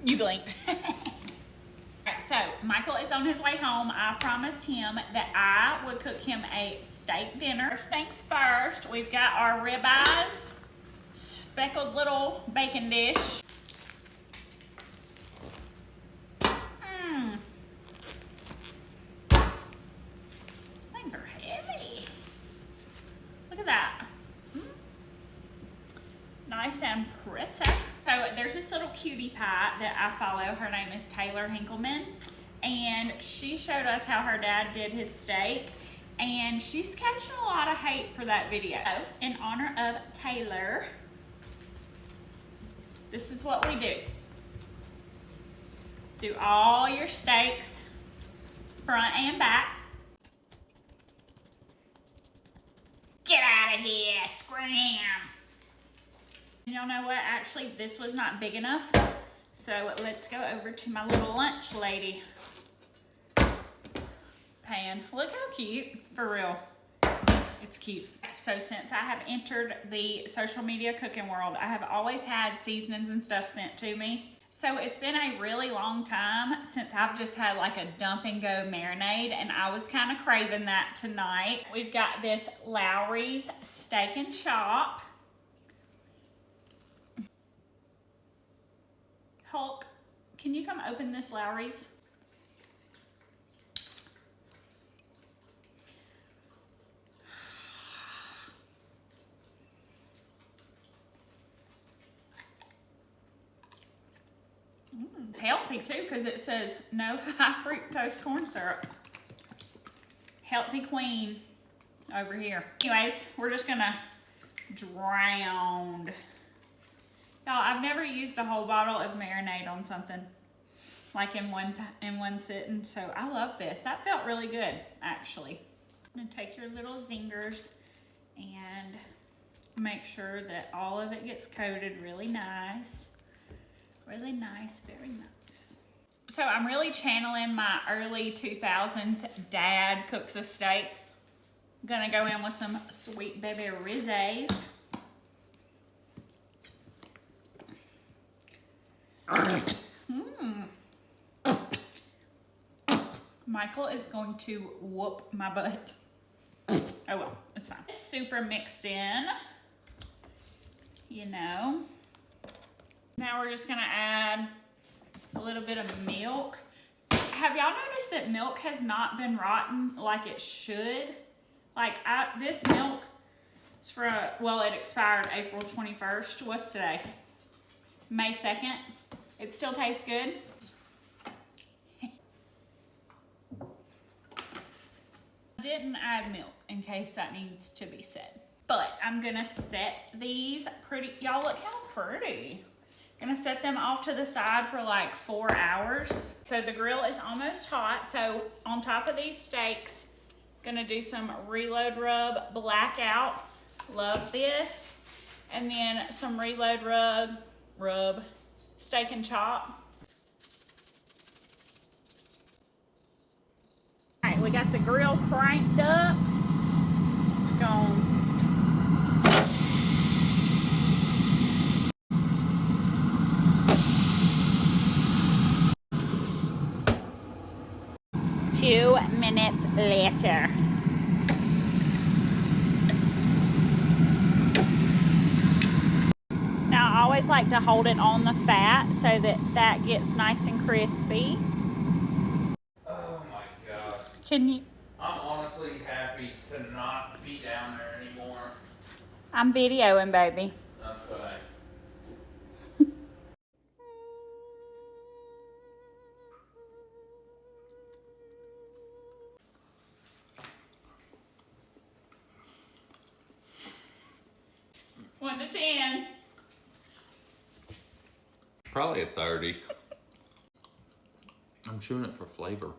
You blink. Alright, so Michael is on his way home. I promised him that I would cook him a steak dinner. First things first, we've got our ribeyes, speckled little bacon dish. These things are heavy. Look at that. Nice and pretty. So there's this little cutie pie that I follow. Her name is Taylor Hinkleman. And she showed us how her dad did his steak. And she's catching a lot of hate for that video. In honor of Taylor, this is what we do. Do all your steaks, front and back. Get out of here, scram. Y'all know what? Actually, this was not big enough. So let's go over to my little lunch lady pan. Look how cute, for real. It's cute. So since I have entered the social media cooking world, I have always had seasonings and stuff sent to me. So it's been a really long time since I've just had like a dump and go marinade, and I was kind of craving that tonight. We've got this Lawry's Steak and Chop. Hulk, can you come open this Lawry's? It's healthy too because it says no high fructose corn syrup. Healthy queen over here. Anyways, we're just gonna drown. Y'all, I've never used a whole bottle of marinade on something like in one sitting, so I love this. That felt really good, actually. I'm gonna take your little zingers and make sure that all of it gets coated really nice. Really nice, very nice. So I'm really channeling my early 2000s dad cooks a steak. I'm gonna go in with some Sweet Baby Rizes. Michael is going to whoop my butt. Oh well, it's fine. Super mixed in, you know. Now we're just gonna add a little bit of milk. Have y'all noticed that milk has not been rotten like it should? Like this milk is well, it expired April 21st. What's today? May 2nd. It still tastes good. I didn't add milk in case that needs to be said. But I'm gonna set these pretty, y'all look how pretty. Gonna set them off to the side for like 4 hours. So the grill is almost hot. So on top of these steaks, gonna do some Reload Rub Blackout. Love this. And then some Reload Rub Steak and Chop. All right, we got the grill cranked up. It's gone. Two minutes later. Now I always like to hold it on the fat so that gets nice and crispy. Oh my gosh. Can you? I'm honestly happy to not be down there anymore. I'm videoing, baby. Okay. One to 10. Probably a 30. I'm chewing it for flavor.